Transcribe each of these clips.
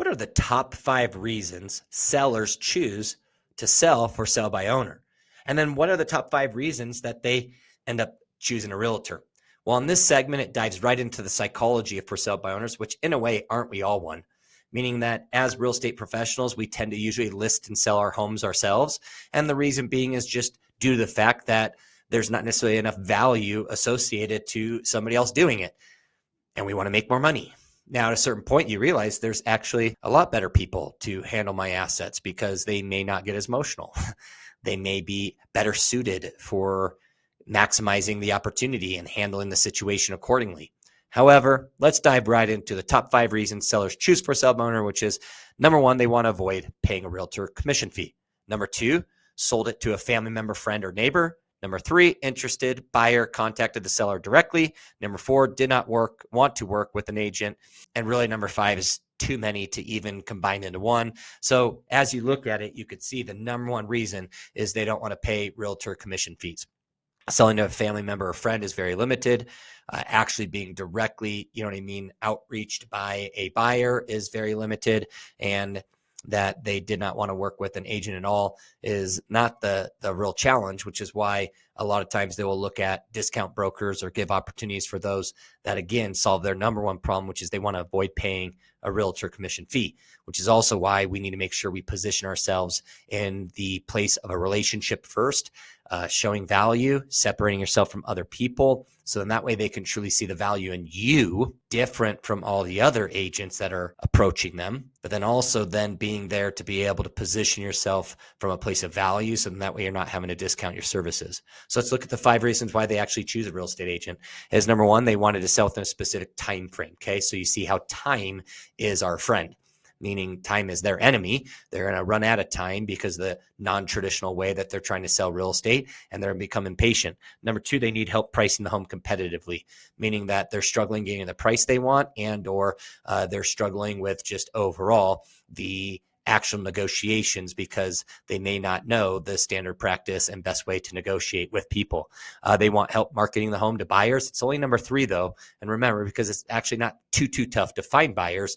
What are the top 5 reasons sellers choose to sell for sale by owner? And then what are the top 5 reasons that they end up choosing a realtor? Well, in this segment, it dives right into the psychology of for sale by owners, which in a way, aren't we all one? Meaning that as real estate professionals, we tend to usually list and sell our homes ourselves. And the reason being is just due to the fact that there's not necessarily enough value associated to somebody else doing it. And we want to make more money. Now, at a certain point, you realize there's actually a lot better people to handle my assets because they may not get as emotional. They may be better suited for maximizing the opportunity and handling the situation accordingly. However, let's dive right into the top 5 reasons sellers choose for sale by owner, which is number 1, they want to avoid paying a realtor commission fee. Number 2, sold it to a family member, friend, or neighbor. Number 3, interested buyer contacted the seller directly. Number 4, did not want to work with an agent. And really, number 5 is too many to even combine into one. So as you look at it, you could see the number 1 reason is they don't want to pay realtor commission fees. Selling to a family member or friend is very limited. Actually being directly, outreached by a buyer is very limited. And that they did not want to work with an agent at all is not the real challenge, which is why a lot of times they will look at discount brokers or give opportunities for those that, again, solve their number 1 problem, which is they want to avoid paying a realtor commission fee, which is also why we need to make sure we position ourselves in the place of a relationship first, showing value, separating yourself from other people. So then that way they can truly see the value in you, different from all the other agents that are approaching them, but then also then being there to be able to position yourself from a place of value. So then that way you're not having to discount your services. So let's look at the 5 reasons why they actually choose a real estate agent. Is number 1, they wanted to sell within a specific time frame. Okay. So you see how time is our friend, meaning time is their enemy. They're going to run out of time because the non-traditional way that they're trying to sell real estate, and they're going to become impatient. Number 2, they need help pricing the home competitively, meaning that they're struggling getting the price they want, and or they're struggling with just overall the actual negotiations because they may not know the standard practice and best way to negotiate with people. They want help marketing the home to buyers. It's only number 3 though. And remember, because it's actually not too tough to find buyers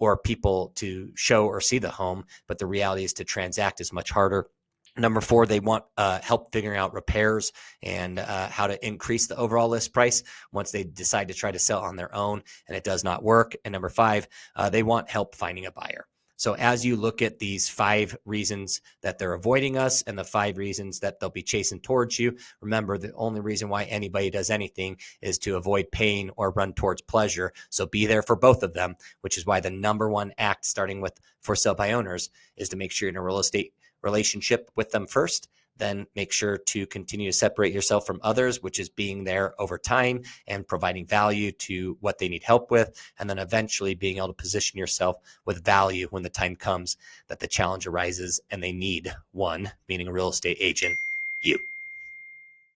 or people to show or see the home, but the reality is to transact is much harder. Number 4, they want help figuring out repairs and how to increase the overall list price once they decide to try to sell on their own and it does not work. And number 5, they want help finding a buyer. So as you look at these 5 reasons that they're avoiding us and the 5 reasons that they'll be chasing towards you, remember the only reason why anybody does anything is to avoid pain or run towards pleasure. So be there for both of them, which is why the number 1 act, starting with for sale by owners, is to make sure you're in a real estate relationship with them first. Then make sure to continue to separate yourself from others, which is being there over time and providing value to what they need help with. And then eventually being able to position yourself with value when the time comes that the challenge arises and they need one, meaning a real estate agent, you.